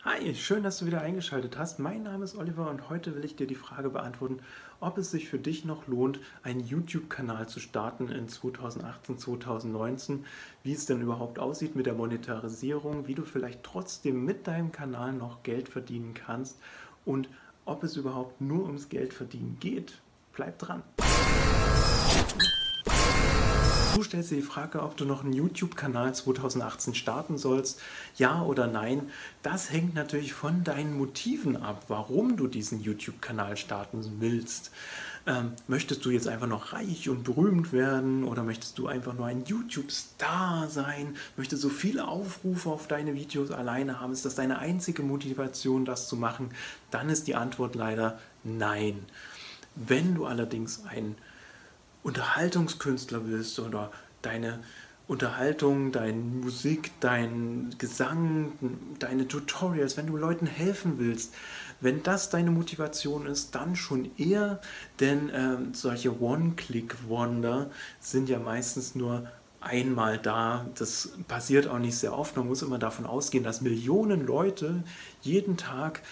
Hi, schön, dass du wieder eingeschaltet hast. Mein Name ist Oliver und heute will ich dir die Frage beantworten, ob es sich für dich noch lohnt, einen YouTube-Kanal zu starten in 2018, 2019, wie es denn überhaupt aussieht mit der Monetarisierung, wie du vielleicht trotzdem mit deinem Kanal noch Geld verdienen kannst und ob es überhaupt nur ums Geldverdienen geht. Bleib dran. Du stellst dir die Frage, ob du noch einen YouTube-Kanal 2018 starten sollst, ja oder nein. Das hängt natürlich von deinen Motiven ab, warum du diesen YouTube-Kanal starten willst. Möchtest du jetzt einfach noch reich und berühmt werden oder möchtest du einfach nur ein YouTube-Star sein? Möchtest du so viele Aufrufe auf deine Videos alleine haben? Ist das deine einzige Motivation, das zu machen? Dann ist die Antwort leider nein. Wenn du allerdings ein Unterhaltungskünstler bist oder deine Unterhaltung, deine Musik, dein Gesang, deine Tutorials, wenn du Leuten helfen willst, wenn das deine Motivation ist, dann schon eher, denn solche One-Click-Wonder sind ja meistens nur einmal da. Das passiert auch nicht sehr oft. Man muss immer davon ausgehen, dass Millionen Leute jeden Tag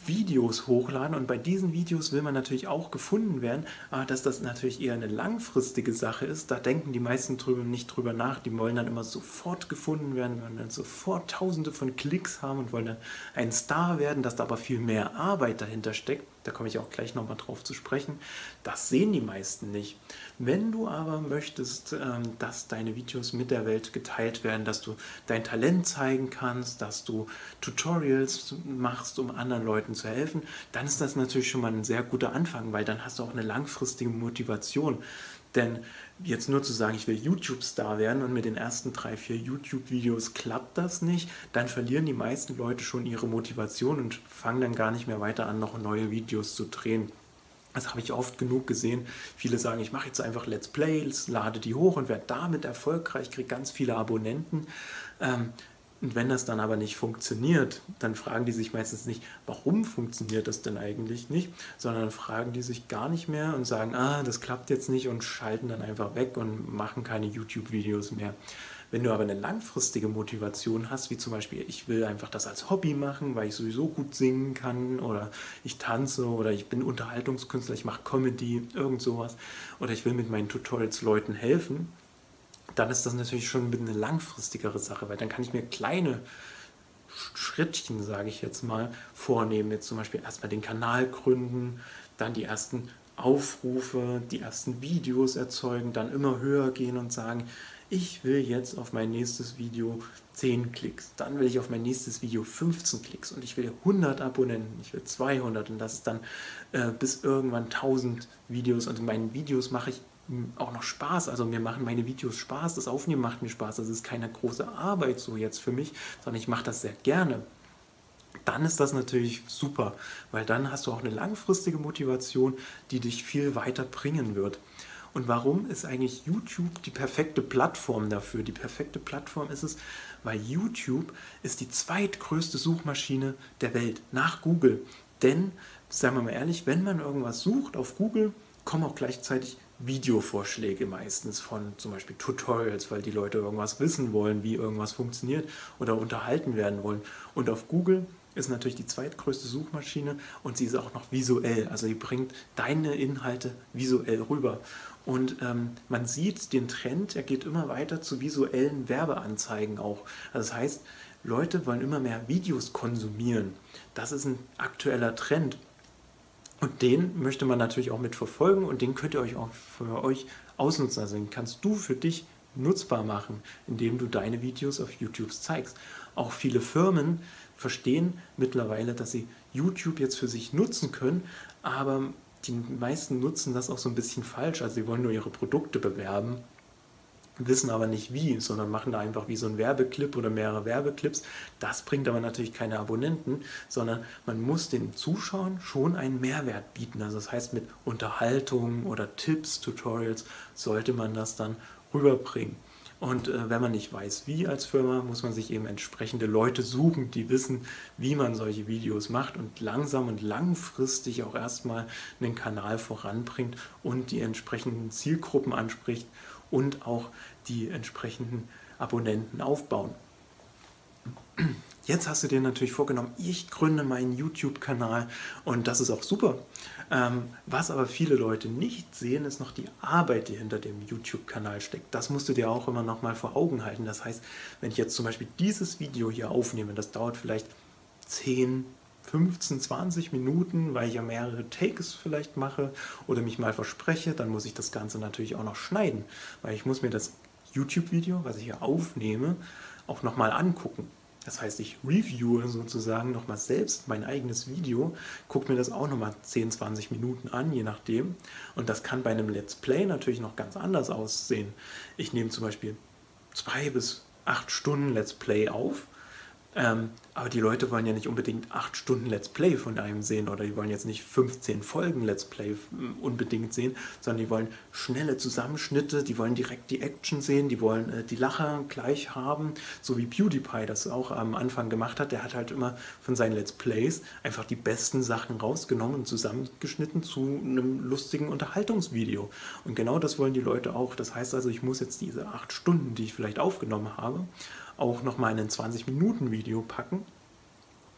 Videos hochladen und bei diesen Videos will man natürlich auch gefunden werden, aber dass das natürlich eher eine langfristige Sache ist, da denken die meisten nicht drüber nach, die wollen dann immer sofort gefunden werden, wollen dann sofort tausende von Klicks haben und wollen dann ein Star werden, dass da aber viel mehr Arbeit dahinter steckt, da komme ich auch gleich nochmal drauf zu sprechen, das sehen die meisten nicht. Wenn du aber möchtest, dass deine Videos mit der Welt geteilt werden, dass du dein Talent zeigen kannst, dass du Tutorials machst, um anderen Leuten zu helfen, dann ist das natürlich schon mal ein sehr guter Anfang, weil dann hast du auch eine langfristige Motivation. Denn jetzt nur zu sagen, ich will YouTube-Star werden und mit den ersten 3, 4 YouTube-Videos klappt das nicht, dann verlieren die meisten Leute schon ihre Motivation und fangen dann gar nicht mehr weiter an, noch neue Videos zu drehen. Das habe ich oft genug gesehen. Viele sagen, ich mache jetzt einfach Let's Plays, lade die hoch und werde damit erfolgreich, kriege ganz viele Abonnenten. Und wenn das dann aber nicht funktioniert, dann fragen die sich meistens nicht, warum funktioniert das denn eigentlich nicht, sondern fragen die sich gar nicht mehr und sagen, das klappt jetzt nicht und schalten dann einfach weg und machen keine YouTube-Videos mehr. Wenn du aber eine langfristige Motivation hast, wie zum Beispiel, ich will einfach das als Hobby machen, weil ich sowieso gut singen kann oder ich tanze oder ich bin Unterhaltungskünstler, ich mache Comedy, irgend sowas oder ich will mit meinen Tutorials Leuten helfen, dann ist das natürlich schon eine langfristigere Sache, weil dann kann ich mir kleine Schrittchen, sage ich jetzt mal, vornehmen. Jetzt zum Beispiel erstmal den Kanal gründen, dann die ersten Aufrufe, die ersten Videos erzeugen, dann immer höher gehen und sagen, ich will jetzt auf mein nächstes Video 10 Klicks, dann will ich auf mein nächstes Video 15 Klicks und ich will 100 Abonnenten, ich will 200 und das ist dann bis irgendwann 1000 Videos und in meinen Videos mache ich auch noch Spaß, also mir machen meine Videos Spaß, das Aufnehmen macht mir Spaß, das ist keine große Arbeit so jetzt für mich, sondern ich mache das sehr gerne. Dann ist das natürlich super, weil dann hast du auch eine langfristige Motivation, die dich viel weiter bringen wird. Und warum ist eigentlich YouTube die perfekte Plattform dafür? Die perfekte Plattform ist es, weil YouTube ist die zweitgrößte Suchmaschine der Welt nach Google. Denn, sagen wir mal ehrlich, wenn man irgendwas sucht auf Google, kommen auch gleichzeitig Videovorschläge meistens von zum Beispiel Tutorials, weil die Leute irgendwas wissen wollen, wie irgendwas funktioniert oder unterhalten werden wollen. Und auf Google ist natürlich die zweitgrößte Suchmaschine und sie ist auch noch visuell, also sie bringt deine Inhalte visuell rüber. Und man sieht den Trend, er geht immer weiter zu visuellen Werbeanzeigen auch. Also das heißt, Leute wollen immer mehr Videos konsumieren. Das ist ein aktueller Trend. Und den möchte man natürlich auch mitverfolgen und den könnt ihr euch auch für euch ausnutzen. Also den kannst du für dich nutzbar machen, indem du deine Videos auf YouTube zeigst. Auch viele Firmen verstehen mittlerweile, dass sie YouTube jetzt für sich nutzen können, aber die meisten nutzen das auch so ein bisschen falsch. Also sie wollen nur ihre Produkte bewerben, wissen aber nicht wie, sondern machen da einfach wie so ein Werbeclip oder mehrere Werbeclips. Das bringt aber natürlich keine Abonnenten, sondern man muss den Zuschauern schon einen Mehrwert bieten. Also das heißt, mit Unterhaltung oder Tipps, Tutorials sollte man das dann rüberbringen. Und wenn man nicht weiß, wie als Firma, muss man sich eben entsprechende Leute suchen, die wissen, wie man solche Videos macht und langsam und langfristig auch erstmal einen Kanal voranbringt und die entsprechenden Zielgruppen anspricht und auch die entsprechenden Abonnenten aufbauen. Jetzt hast du dir natürlich vorgenommen, ich gründe meinen YouTube-Kanal und das ist auch super. Was aber viele Leute nicht sehen, ist noch die Arbeit, die hinter dem YouTube-Kanal steckt. Das musst du dir auch immer noch mal vor Augen halten. Das heißt, wenn ich jetzt zum Beispiel dieses Video hier aufnehme, das dauert vielleicht 10, 15, 20 Minuten, weil ich ja mehrere Takes vielleicht mache oder mich mal verspreche, dann muss ich das Ganze natürlich auch noch schneiden, weil ich muss mir das YouTube-Video, was ich hier aufnehme, auch nochmal angucken. Das heißt, ich reviewe sozusagen nochmal selbst mein eigenes Video, gucke mir das auch nochmal 10, 20 Minuten an, je nachdem. Und das kann bei einem Let's Play natürlich noch ganz anders aussehen. Ich nehme zum Beispiel 2 bis 8 Stunden Let's Play auf. Aber die Leute wollen ja nicht unbedingt 8 Stunden Let's Play von einem sehen oder die wollen jetzt nicht 15 Folgen Let's Play unbedingt sehen, sondern die wollen schnelle Zusammenschnitte, die wollen direkt die Action sehen, die wollen die Lacher gleich haben, so wie PewDiePie das auch am Anfang gemacht hat. Der hat halt immer von seinen Let's Plays einfach die besten Sachen rausgenommen und zusammengeschnitten zu einem lustigen Unterhaltungsvideo. Und genau das wollen die Leute auch. Das heißt also, ich muss jetzt diese 8 Stunden, die ich vielleicht aufgenommen habe, auch nochmal in ein 20-Minuten-Video packen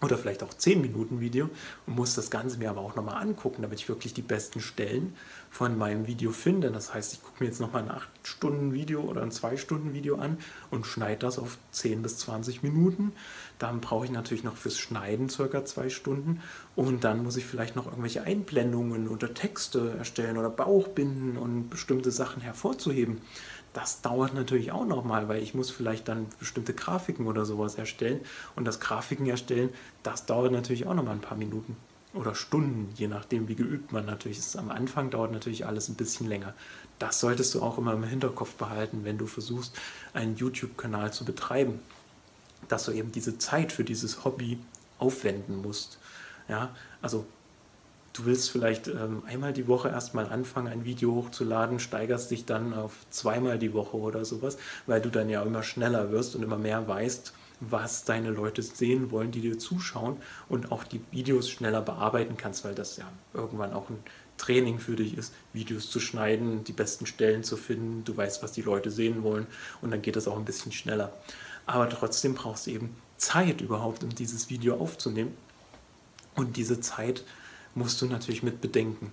oder vielleicht auch 10-Minuten-Video und muss das Ganze mir aber auch nochmal angucken, damit ich wirklich die besten Stellen von meinem Video finde. Das heißt, ich gucke mir jetzt nochmal ein 8-Stunden-Video oder ein 2-Stunden-Video an und schneide das auf 10 bis 20 Minuten. Dann brauche ich natürlich noch fürs Schneiden ca. 2 Stunden und dann muss ich vielleicht noch irgendwelche Einblendungen oder Texte erstellen oder Bauchbinden und bestimmte Sachen hervorzuheben. Das dauert natürlich auch nochmal, weil ich muss vielleicht dann bestimmte Grafiken oder sowas erstellen. Und das Grafiken erstellen, das dauert natürlich auch nochmal ein paar Minuten oder Stunden, je nachdem, wie geübt man natürlich ist. Am Anfang dauert natürlich alles ein bisschen länger. Das solltest du auch immer im Hinterkopf behalten, wenn du versuchst, einen YouTube-Kanal zu betreiben. Dass du eben diese Zeit für dieses Hobby aufwenden musst. Ja, also du willst vielleicht einmal die Woche erstmal anfangen, ein Video hochzuladen, steigerst dich dann auf 2-mal die Woche oder sowas, weil du dann ja immer schneller wirst und immer mehr weißt, was deine Leute sehen wollen, die dir zuschauen und auch die Videos schneller bearbeiten kannst, weil das ja irgendwann auch ein Training für dich ist, Videos zu schneiden, die besten Stellen zu finden, du weißt, was die Leute sehen wollen und dann geht das auch ein bisschen schneller. Aber trotzdem brauchst du eben Zeit überhaupt, um dieses Video aufzunehmen und diese Zeit musst du natürlich mit bedenken.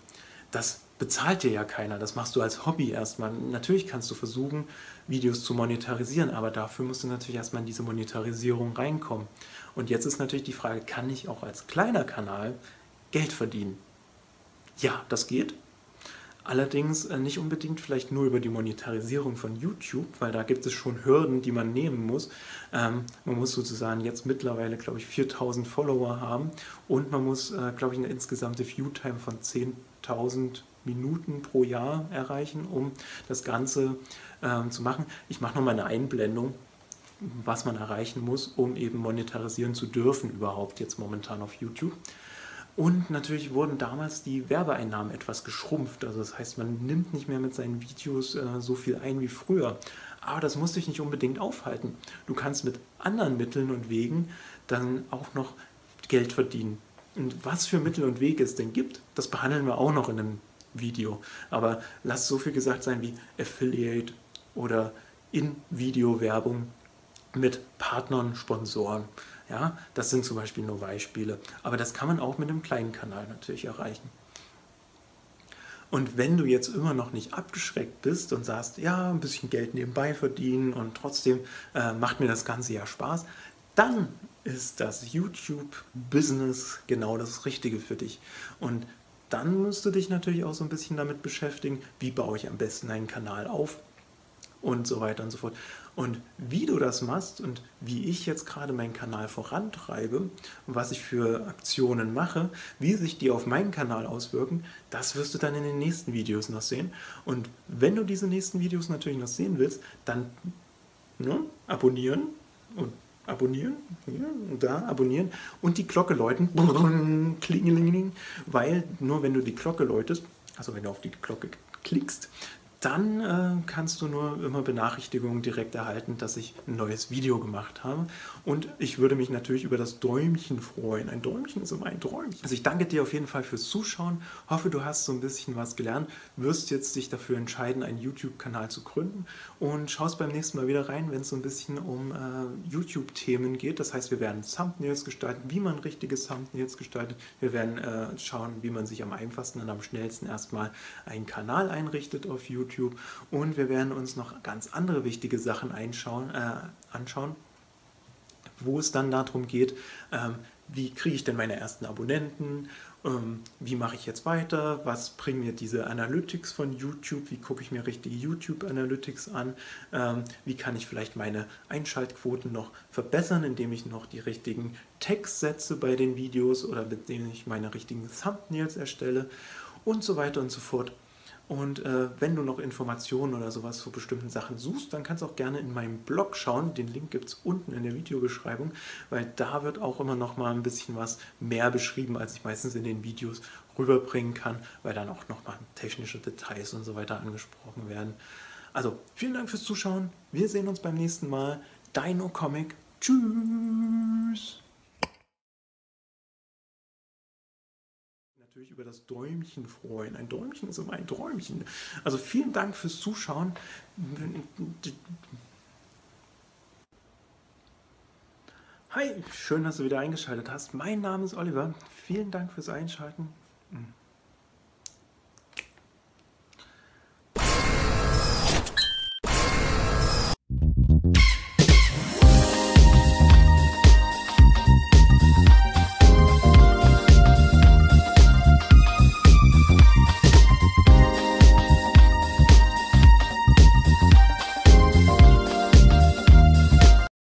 Das bezahlt dir ja keiner, das machst du als Hobby erstmal. Natürlich kannst du versuchen, Videos zu monetarisieren, aber dafür musst du natürlich erstmal in diese Monetarisierung reinkommen. Und jetzt ist natürlich die Frage, kann ich auch als kleiner Kanal Geld verdienen? Ja, das geht. Allerdings nicht unbedingt vielleicht nur über die Monetarisierung von YouTube, weil da gibt es schon Hürden, die man nehmen muss. Man muss sozusagen jetzt mittlerweile, glaube ich, 4.000 Follower haben und man muss, glaube ich, eine insgesamte Viewtime von 10.000 Minuten pro Jahr erreichen, um das Ganze zu machen. Ich mache nochmal eine Einblendung, was man erreichen muss, um eben monetarisieren zu dürfen überhaupt jetzt momentan auf YouTube. Und natürlich wurden damals die Werbeeinnahmen etwas geschrumpft. Also das heißt, man nimmt nicht mehr mit seinen Videos so viel ein wie früher. Aber das muss dich nicht unbedingt aufhalten. Du kannst mit anderen Mitteln und Wegen dann auch noch Geld verdienen. Und was für Mittel und Wege es denn gibt, das behandeln wir auch noch in einem Video. Aber lass so viel gesagt sein wie Affiliate oder In-Video-Werbung mit Partnern, Sponsoren. Ja, das sind zum Beispiel nur Beispiele. Aber das kann man auch mit einem kleinen Kanal natürlich erreichen. Und wenn du jetzt immer noch nicht abgeschreckt bist und sagst, ja, ein bisschen Geld nebenbei verdienen und trotzdem macht mir das Ganze ja Spaß, dann ist das YouTube-Business genau das Richtige für dich. Und dann musst du dich natürlich auch so ein bisschen damit beschäftigen, wie baue ich am besten einen Kanal auf und so weiter und so fort. Und wie du das machst und wie ich jetzt gerade meinen Kanal vorantreibe und was ich für Aktionen mache, wie sich die auf meinen Kanal auswirken, das wirst du dann in den nächsten Videos noch sehen. Und wenn du diese nächsten Videos natürlich noch sehen willst, dann abonnieren und abonnieren, hier und da abonnieren und die Glocke läuten, klingelingeling, weil nur wenn du die Glocke läutest, also wenn du auf die Glocke klickst, dann kannst du nur immer Benachrichtigungen direkt erhalten, dass ich ein neues Video gemacht habe. Und ich würde mich natürlich über das Däumchen freuen. Ein Däumchen ist immer ein Träumchen. Also ich danke dir auf jeden Fall fürs Zuschauen. Hoffe, du hast so ein bisschen was gelernt. Wirst jetzt dich dafür entscheiden, einen YouTube-Kanal zu gründen. Und schaust beim nächsten Mal wieder rein, wenn es so ein bisschen um YouTube-Themen geht. Das heißt, wir werden Thumbnails gestalten, wie man richtige Thumbnails gestaltet. Wir werden schauen, wie man sich am einfachsten und am schnellsten erstmal einen Kanal einrichtet auf YouTube. Und wir werden uns noch ganz andere wichtige Sachen anschauen, wo es dann darum geht, wie kriege ich denn meine ersten Abonnenten, wie mache ich jetzt weiter, was bringen mir diese Analytics von YouTube, wie gucke ich mir richtige YouTube-Analytics an, wie kann ich vielleicht meine Einschaltquoten noch verbessern, indem ich noch die richtigen Tags setze bei den Videos oder indem ich meine richtigen Thumbnails erstelle und so weiter und so fort. Und wenn du noch Informationen oder sowas zu bestimmten Sachen suchst, dann kannst du auch gerne in meinem Blog schauen. Den Link gibt es unten in der Videobeschreibung, weil da wird auch immer noch mal ein bisschen was mehr beschrieben, als ich meistens in den Videos rüberbringen kann, weil dann auch noch mal technische Details und so weiter angesprochen werden. Also vielen Dank fürs Zuschauen. Wir sehen uns beim nächsten Mal. Dino Comic. Tschüss. Natürlich über das Däumchen freuen. Ein Däumchen ist immer ein Träumchen. Also vielen Dank fürs Zuschauen. Hi, schön, dass du wieder eingeschaltet hast. Mein Name ist Oliver. Vielen Dank fürs Einschalten.